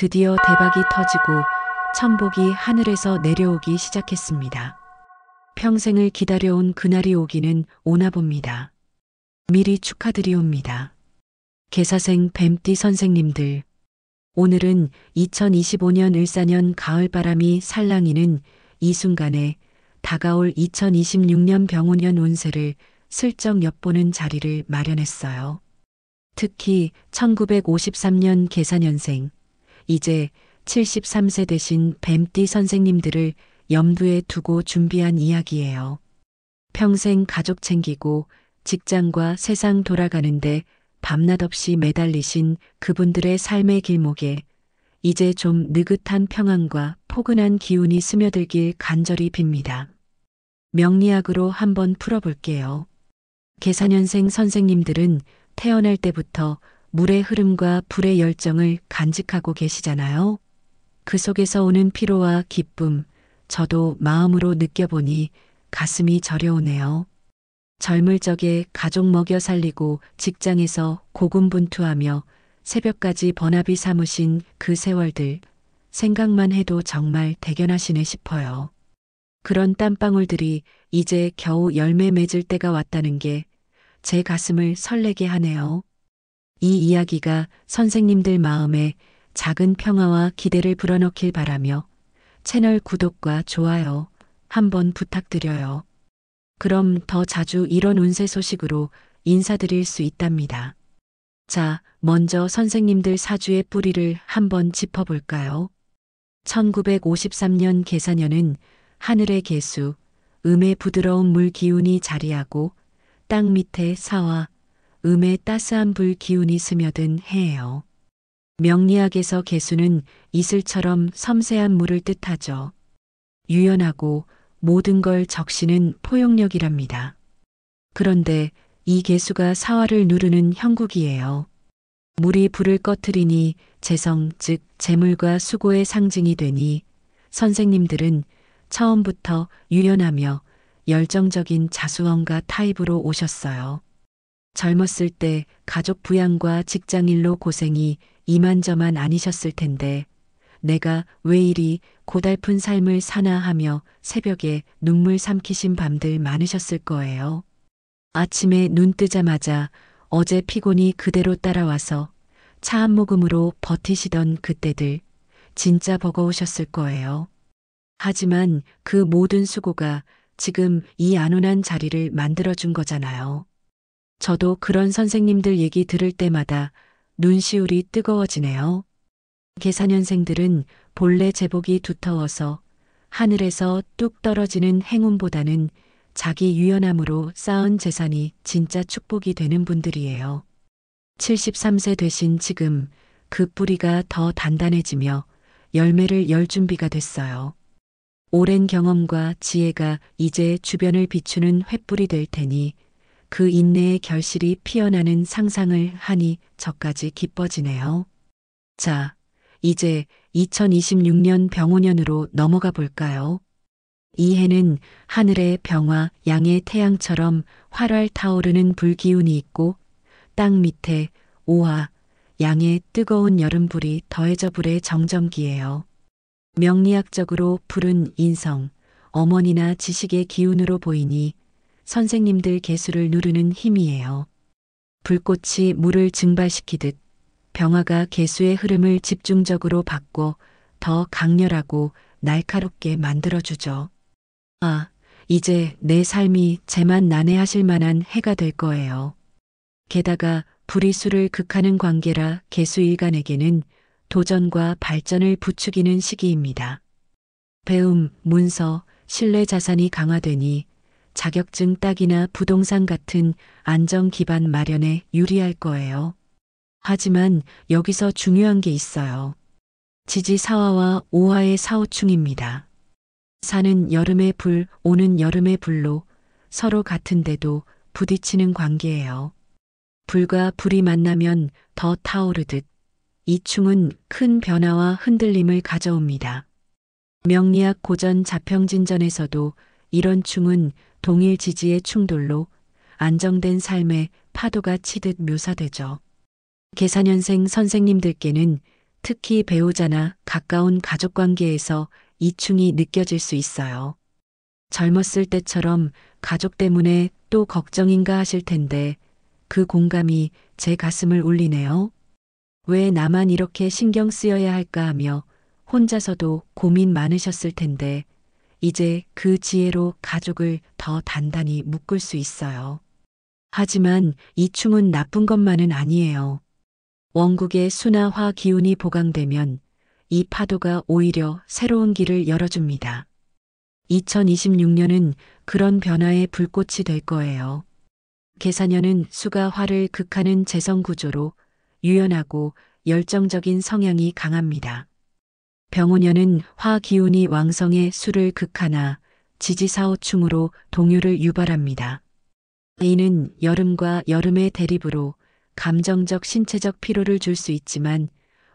드디어 대박이 터지고 천복이 하늘에서 내려오기 시작했습니다. 평생을 기다려온 그날이 오기는 오나 봅니다. 미리 축하드리옵니다. 개사생 뱀띠 선생님들, 오늘은 2025년 을사년 가을바람이 살랑이는 이 순간에 다가올 2026년 병오년 운세를 슬쩍 엿보는 자리를 마련했어요. 특히 1953년 계사년생, 이제 73세 되신 뱀띠 선생님들을 염두에 두고 준비한 이야기예요. 평생 가족 챙기고 직장과 세상 돌아가는데 밤낮 없이 매달리신 그분들의 삶의 길목에 이제 좀 느긋한 평안과 포근한 기운이 스며들길 간절히 빕니다. 명리학으로 한번 풀어볼게요. 계사년생 선생님들은 태어날 때부터 물의 흐름과 불의 열정을 간직하고 계시잖아요. 그 속에서 오는 피로와 기쁨, 저도 마음으로 느껴보니 가슴이 저려오네요. 젊을 적에 가족 먹여 살리고 직장에서 고군분투하며 새벽까지 번화비 삼으신 그 세월들, 생각만 해도 정말 대견하시네 싶어요. 그런 땀방울들이 이제 겨우 열매 맺을 때가 왔다는 게 제 가슴을 설레게 하네요. 이 이야기가 선생님들 마음에 작은 평화와 기대를 불어넣길 바라며 채널 구독과 좋아요 한번 부탁드려요. 그럼 더 자주 이런 운세 소식으로 인사드릴 수 있답니다. 자, 먼저 선생님들 사주의 뿌리를 한번 짚어볼까요? 1953년 계사년은 하늘의 개수, 음의 부드러운 물 기운이 자리하고 땅 밑에 사와 음의 따스한 불 기운이 스며든 해예요. 명리학에서 개수는 이슬처럼 섬세한 물을 뜻하죠. 유연하고 모든 걸 적시는 포용력이랍니다. 그런데 이 개수가 사화를 누르는 형국이에요. 물이 불을 꺼트리니 재성, 즉 재물과 수고의 상징이 되니 선생님들은 처음부터 유연하며 열정적인 자수원가 타입으로 오셨어요. 젊었을 때 가족 부양과 직장일로 고생이 이만저만 아니셨을 텐데 내가 왜 이리 고달픈 삶을 사나 하며 새벽에 눈물 삼키신 밤들 많으셨을 거예요. 아침에 눈 뜨자마자 어제 피곤이 그대로 따라와서 차 한 모금으로 버티시던 그때들 진짜 버거우셨을 거예요. 하지만 그 모든 수고가 지금 이 안온한 자리를 만들어준 거잖아요. 저도 그런 선생님들 얘기 들을 때마다 눈시울이 뜨거워지네요. 계사년생들은 본래 제복이 두터워서 하늘에서 뚝 떨어지는 행운보다는 자기 유연함으로 쌓은 재산이 진짜 축복이 되는 분들이에요. 73세 되신 지금 그 뿌리가 더 단단해지며 열매를 열 준비가 됐어요. 오랜 경험과 지혜가 이제 주변을 비추는 횃불이 될 테니 그 인내의 결실이 피어나는 상상을 하니 저까지 기뻐지네요. 자, 이제 2026년 병오년으로 넘어가 볼까요? 이 해는 하늘의 병화 양의 태양처럼 활활 타오르는 불기운이 있고 땅 밑에 오화 양의 뜨거운 여름불이 더해져 불의 정점기예요. 명리학적으로 불은 인성, 어머니나 지식의 기운으로 보이니 선생님들 개수를 누르는 힘이에요. 불꽃이 물을 증발시키듯 병화가 개수의 흐름을 집중적으로 바꿔 더 강렬하고 날카롭게 만들어주죠. 아, 이제 내 삶이 제만 난해하실 만한 해가 될 거예요. 게다가 불이 수를 극하는 관계라 개수일간에게는 도전과 발전을 부추기는 시기입니다. 배움, 문서, 신뢰 자산이 강화되니 자격증 따기나 부동산 같은 안정 기반 마련에 유리할 거예요. 하지만 여기서 중요한 게 있어요. 지지 사화와 오화의 사오충입니다. 사는 여름의 불, 오는 여름의 불로 서로 같은데도 부딪히는 관계예요. 불과 불이 만나면 더 타오르듯 이 충은 큰 변화와 흔들림을 가져옵니다. 명리학 고전 자평진전에서도 이런 충은 동일 지지의 충돌로 안정된 삶에 파도가 치듯 묘사되죠. 계사년생 선생님들께는 특히 배우자나 가까운 가족 관계에서 이충이 느껴질 수 있어요. 젊었을 때처럼 가족 때문에 또 걱정인가 하실 텐데 그 공감이 제 가슴을 울리네요. 왜 나만 이렇게 신경 쓰여야 할까 하며 혼자서도 고민 많으셨을 텐데 이제 그 지혜로 가족을 더 단단히 묶을 수 있어요. 하지만 이충은 나쁜 것만은 아니에요. 원국의 수나 화 기운이 보강되면 이 파도가 오히려 새로운 길을 열어줍니다. 2026년은 그런 변화의 불꽃이 될 거예요. 계사년은 수가 화를 극하는 재성 구조로 유연하고 열정적인 성향이 강합니다. 병오년은 화 기운이 왕성해 수를 극하나 지지사오충으로 동요를 유발합니다. 이는 여름과 여름의 대립으로 감정적 신체적 피로를 줄 수 있지만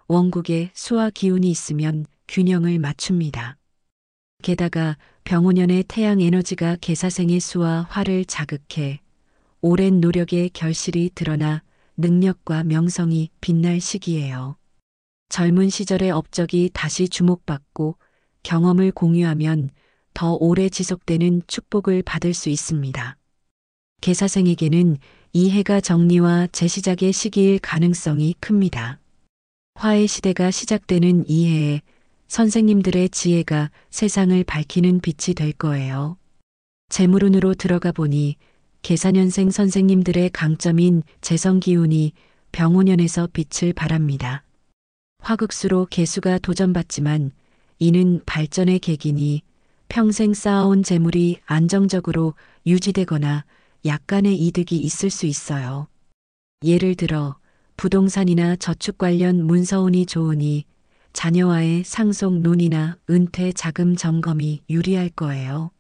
원국에 수화 기운이 있으면 균형을 맞춥니다. 게다가 병오년의 태양 에너지가 계사생의 수와 화를 자극해 오랜 노력의 결실이 드러나 능력과 명성이 빛날 시기예요. 젊은 시절의 업적이 다시 주목받고 경험을 공유하면 더 오래 지속되는 축복을 받을 수 있습니다. 계사생에게는 이 해가 정리와 재시작의 시기일 가능성이 큽니다. 화의 시대가 시작되는 이 해에 선생님들의 지혜가 세상을 밝히는 빛이 될 거예요. 재물운으로 들어가 보니 계사년생 선생님들의 강점인 재성기운이 병오년에서 빛을 발합니다. 화극수로 계수가 도전받지만 이는 발전의 계기니 평생 쌓아온 재물이 안정적으로 유지되거나 약간의 이득이 있을 수 있어요. 예를 들어 부동산이나 저축 관련 문서운이 좋으니 자녀와의 상속 논의나 은퇴 자금 점검이 유리할 거예요.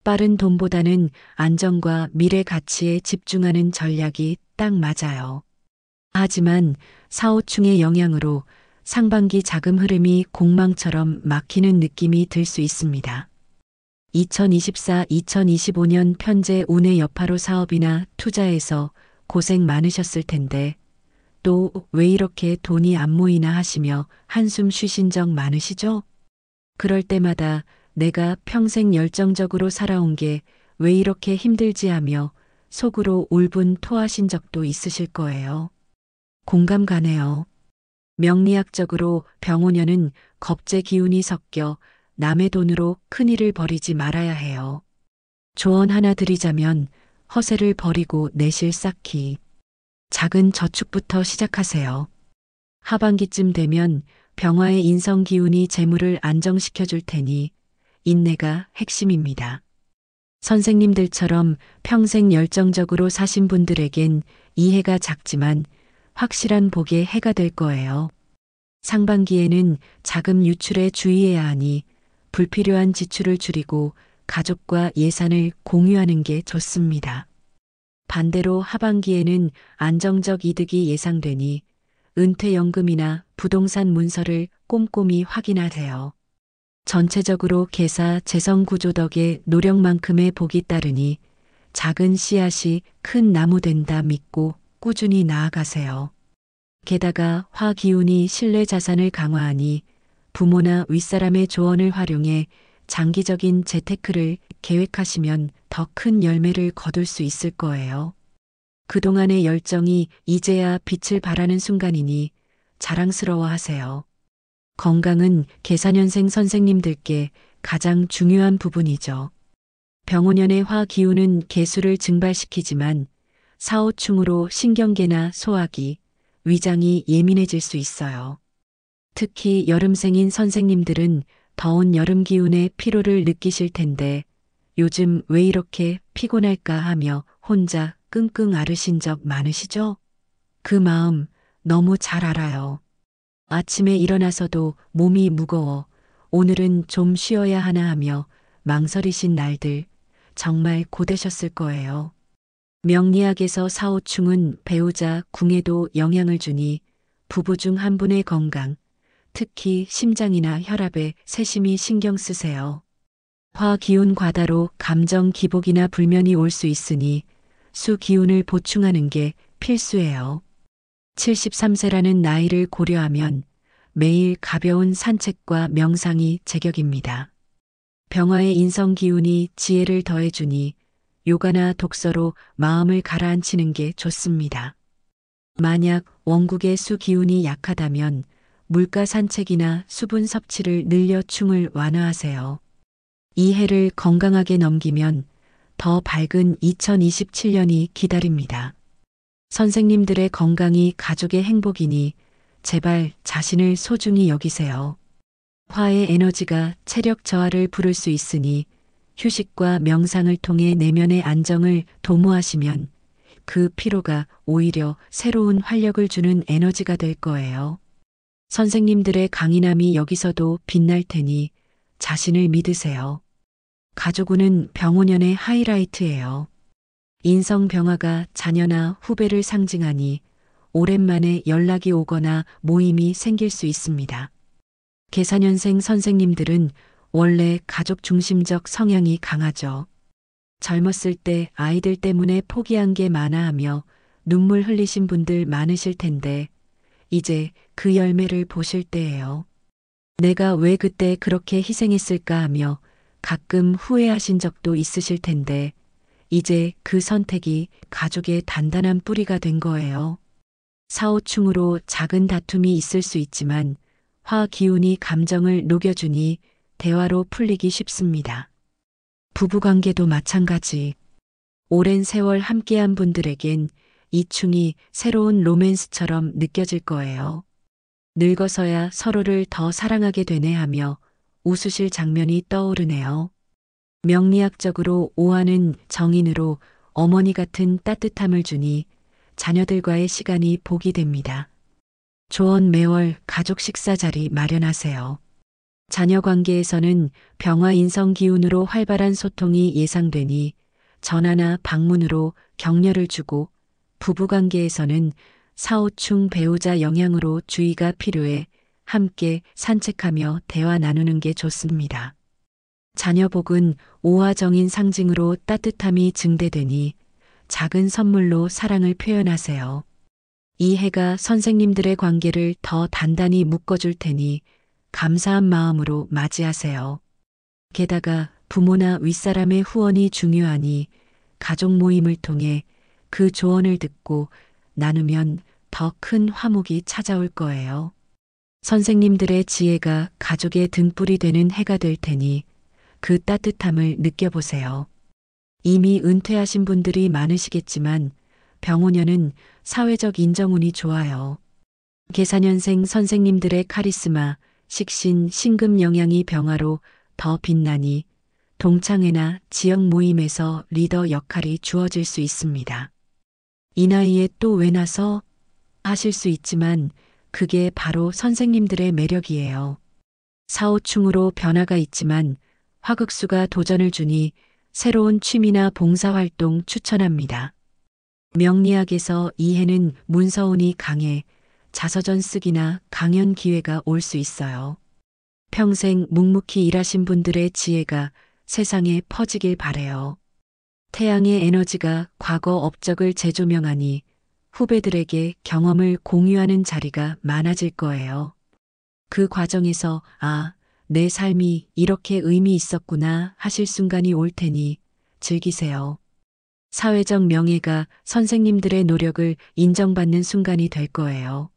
빠른 돈보다는 안정과 미래 가치에 집중하는 전략이 딱 맞아요. 하지만 사오충의 영향으로 상반기 자금 흐름이 공망처럼 막히는 느낌이 들 수 있습니다. 2024-2025년 편제 운의 여파로 사업이나 투자에서 고생 많으셨을 텐데 또 왜 이렇게 돈이 안 모이나 하시며 한숨 쉬신 적 많으시죠? 그럴 때마다 내가 평생 열정적으로 살아온 게 왜 이렇게 힘들지 하며 속으로 울분 토하신 적도 있으실 거예요. 공감 가네요. 명리학적으로 병오년은 겁재 기운이 섞여 남의 돈으로 큰일을 벌이지 말아야 해요. 조언 하나 드리자면 허세를 버리고 내실 쌓기. 작은 저축부터 시작하세요. 하반기쯤 되면 병화의 인성 기운이 재물을 안정시켜 줄 테니 인내가 핵심입니다. 선생님들처럼 평생 열정적으로 사신 분들에겐 이 해가 작지만 확실한 복의 해가 될 거예요. 상반기에는 자금 유출에 주의해야 하니 불필요한 지출을 줄이고 가족과 예산을 공유하는 게 좋습니다. 반대로 하반기에는 안정적 이득이 예상되니 은퇴연금이나 부동산 문서를 꼼꼼히 확인하세요. 전체적으로 계사 재성 구조 덕에 노력만큼의 복이 따르니 작은 씨앗이 큰 나무 된다 믿고 꾸준히 나아가세요. 게다가 화 기운이 신뢰 자산을 강화하니 부모나 윗사람의 조언을 활용해 장기적인 재테크를 계획하시면 더 큰 열매를 거둘 수 있을 거예요. 그동안의 열정이 이제야 빛을 발하는 순간이니 자랑스러워 하세요. 건강은 계사년생 선생님들께 가장 중요한 부분이죠. 병오년의 화 기운은 개수를 증발시키지만 사오충으로 신경계나 소화기, 위장이 예민해질 수 있어요. 특히 여름생인 선생님들은 더운 여름 기운의 피로를 느끼실 텐데 요즘 왜 이렇게 피곤할까 하며 혼자 끙끙 앓으신 적 많으시죠? 그 마음 너무 잘 알아요. 아침에 일어나서도 몸이 무거워 오늘은 좀 쉬어야 하나 하며 망설이신 날들 정말 고되셨을 거예요. 명리학에서 사오충은 배우자 궁에도 영향을 주니 부부 중 한 분의 건강, 특히 심장이나 혈압에 세심히 신경 쓰세요. 화 기운 과다로 감정 기복이나 불면이 올 수 있으니 수 기운을 보충하는 게 필수예요. 73세라는 나이를 고려하면 매일 가벼운 산책과 명상이 제격입니다. 병화의 인성 기운이 지혜를 더해주니 요가나 독서로 마음을 가라앉히는 게 좋습니다. 만약 원국의 수 기운이 약하다면 물가 산책이나 수분 섭취를 늘려 충을 완화하세요. 이 해를 건강하게 넘기면 더 밝은 2027년이 기다립니다. 선생님들의 건강이 가족의 행복이니 제발 자신을 소중히 여기세요. 화의 에너지가 체력 저하를 부를 수 있으니 휴식과 명상을 통해 내면의 안정을 도모하시면 그 피로가 오히려 새로운 활력을 주는 에너지가 될 거예요. 선생님들의 강인함이 여기서도 빛날 테니 자신을 믿으세요. 가족운은 병오년의 하이라이트예요. 인성병화가 자녀나 후배를 상징하니 오랜만에 연락이 오거나 모임이 생길 수 있습니다. 계사년생 선생님들은 원래 가족 중심적 성향이 강하죠. 젊었을 때 아이들 때문에 포기한 게 많아 하며 눈물 흘리신 분들 많으실 텐데 이제 그 열매를 보실 때예요. 내가 왜 그때 그렇게 희생했을까 하며 가끔 후회하신 적도 있으실 텐데 이제 그 선택이 가족의 단단한 뿌리가 된 거예요. 사오충으로 작은 다툼이 있을 수 있지만 화 기운이 감정을 녹여주니 대화로 풀리기 쉽습니다. 부부관계도 마찬가지. 오랜 세월 함께한 분들에겐 이 충이 새로운 로맨스처럼 느껴질 거예요. 늙어서야 서로를 더 사랑하게 되네 하며 웃으실 장면이 떠오르네요. 명리학적으로 오화는 정인으로 어머니 같은 따뜻함을 주니 자녀들과의 시간이 복이 됩니다. 조언 매월 가족 식사 자리 마련하세요. 자녀 관계에서는 병화 인성 기운으로 활발한 소통이 예상되니 전화나 방문으로 격려를 주고 부부 관계에서는 사오충 배우자 영향으로 주의가 필요해 함께 산책하며 대화 나누는 게 좋습니다. 자녀 복은 오화정인 상징으로 따뜻함이 증대되니 작은 선물로 사랑을 표현하세요. 이 해가 선생님들의 관계를 더 단단히 묶어줄 테니 감사한 마음으로 맞이하세요. 게다가 부모나 윗사람의 후원이 중요하니 가족 모임을 통해 그 조언을 듣고 나누면 더 큰 화목이 찾아올 거예요. 선생님들의 지혜가 가족의 등불이 되는 해가 될 테니 그 따뜻함을 느껴보세요. 이미 은퇴하신 분들이 많으시겠지만 병오년은 사회적 인정운이 좋아요. 계사년생 선생님들의 카리스마, 식신, 신금 영향이 병화로 더 빛나니 동창회나 지역 모임에서 리더 역할이 주어질 수 있습니다. 이 나이에 또 왜 나서 하실 수 있지만 그게 바로 선생님들의 매력이에요. 사오충으로 변화가 있지만 화극수가 도전을 주니 새로운 취미나 봉사활동 추천합니다. 명리학에서 이 해는 문서운이 강해 자서전 쓰기나 강연 기회가 올 수 있어요. 평생 묵묵히 일하신 분들의 지혜가 세상에 퍼지길 바래요. 태양의 에너지가 과거 업적을 재조명하니 후배들에게 경험을 공유하는 자리가 많아질 거예요. 그 과정에서 내 삶이 이렇게 의미 있었구나 하실 순간이 올 테니 즐기세요. 사회적 명예가 선생님들의 노력을 인정받는 순간이 될 거예요.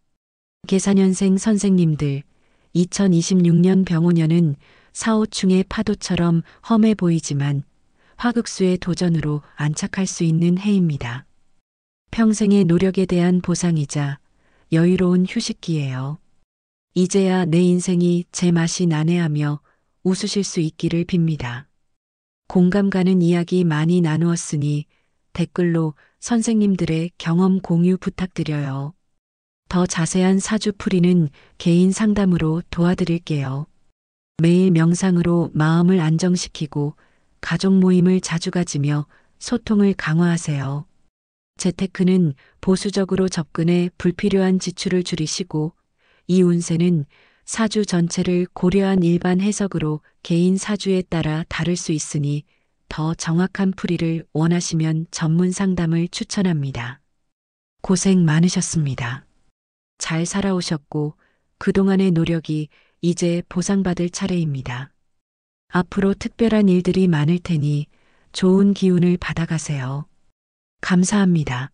계사년생 선생님들, 2026년 병오년은 사오충의 파도처럼 험해 보이지만 화극수의 도전으로 안착할 수 있는 해입니다. 평생의 노력에 대한 보상이자 여유로운 휴식기예요. 이제야 내 인생이 제 맛이 나네 하며 웃으실 수 있기를 빕니다. 공감 가는 이야기 많이 나누었으니 댓글로 선생님들의 경험 공유 부탁드려요. 더 자세한 사주풀이는 개인 상담으로 도와드릴게요. 매일 명상으로 마음을 안정시키고 가족 모임을 자주 가지며 소통을 강화하세요. 재테크는 보수적으로 접근해 불필요한 지출을 줄이시고 이 운세는 사주 전체를 고려한 일반 해석으로 개인 사주에 따라 다를 수 있으니 더 정확한 풀이를 원하시면 전문 상담을 추천합니다. 고생 많으셨습니다. 잘 살아오셨고 그동안의 노력이 이제 보상받을 차례입니다. 앞으로 특별한 일들이 많을 테니 좋은 기운을 받아가세요. 감사합니다.